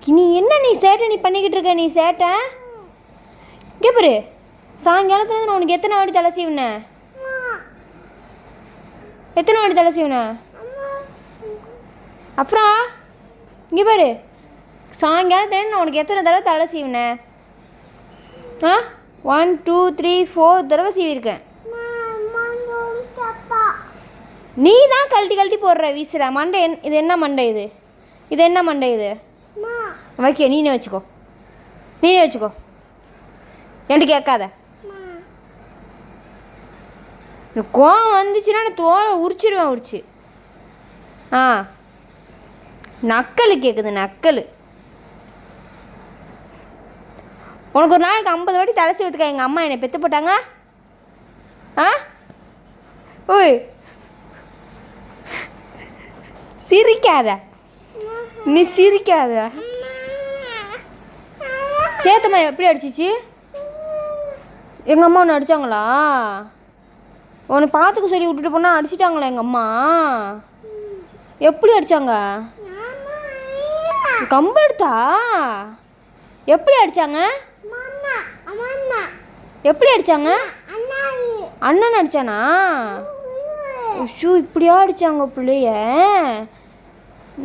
நீ சேட்டை நீ பண்ணிக்கிட்டு இருக்க நீ சேட்டை இங்கே பாரு. சாயங்காலத்துல நான் உனக்கு எத்தனை வாட்டி தலை சீவினேன்? எத்தனை வாட்டி தலை சீவினேன்? அப்புறம் இங்கே பாரு, சாயங்காலத்துல நான் உனக்கு எத்தனை தடவை தலை சீவினேன்? 1 2 3 4 தடவை சீவிருக்கேன். நீ தான் கழட்டி போடுற வீசுற மண்டை. இது என்ன மண்டை? இது என்ன மண்டை? இது வைக்க நீனே வச்சுக்கோ என்கிட்ட கேட்காத. கோவம் வந்துச்சுன்னா நான் தோலை உரிச்சிருவேன். நக்கல் கேட்குது, நக்கல். உனக்கு ஒரு நாளைக்கு 50 வாட்டி தலை சீவத்துக்கா எங்கள் அம்மா என்னை பெற்று போட்டாங்க? ஓய் சிரிக்காத, நீ சிரிக்காத. சேத்தம்மா எப்படி அடிச்சிச்சு? எங்கள் அம்மா ஒன்று அடித்தாங்களா? உன்னை பார்த்துக்க சொல்லி விட்டுட்டு போனால் அடிச்சிட்டாங்களா எங்கள் அம்மா? எப்படி அடித்தாங்க? கம்பு எடுத்தா? எப்படி அடித்தாங்க? அண்ணன் அடித்தானா? ஷூ இப்படியா அடித்தாங்க பிள்ளைய?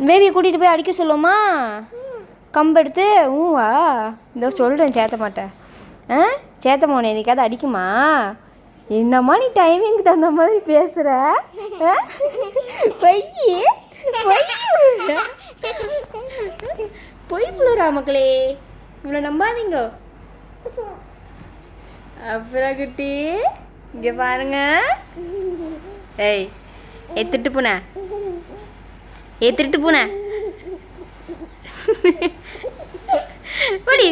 பேபியை கூட்டிகிட்டு போய் அடிக்க சொல்லுவோமா? கம்பு எடுத்து வா. இதோ சொல்கிறேன் சேத்த மாட்டேன். சேத்தம்மா உன்னை என்னைக்காவது அடிக்குமா? என்னம்மா நீ டைமிங்க்கு தகுந்த மாதிரி பேசுகிற? பொய் சொல்லுறா மக்களே, இவ்வளோ நம்பாதீங்க. அப்புறம் குட்டி இங்கே பாருங்க. ஏய் திருட்டு பூனை. படி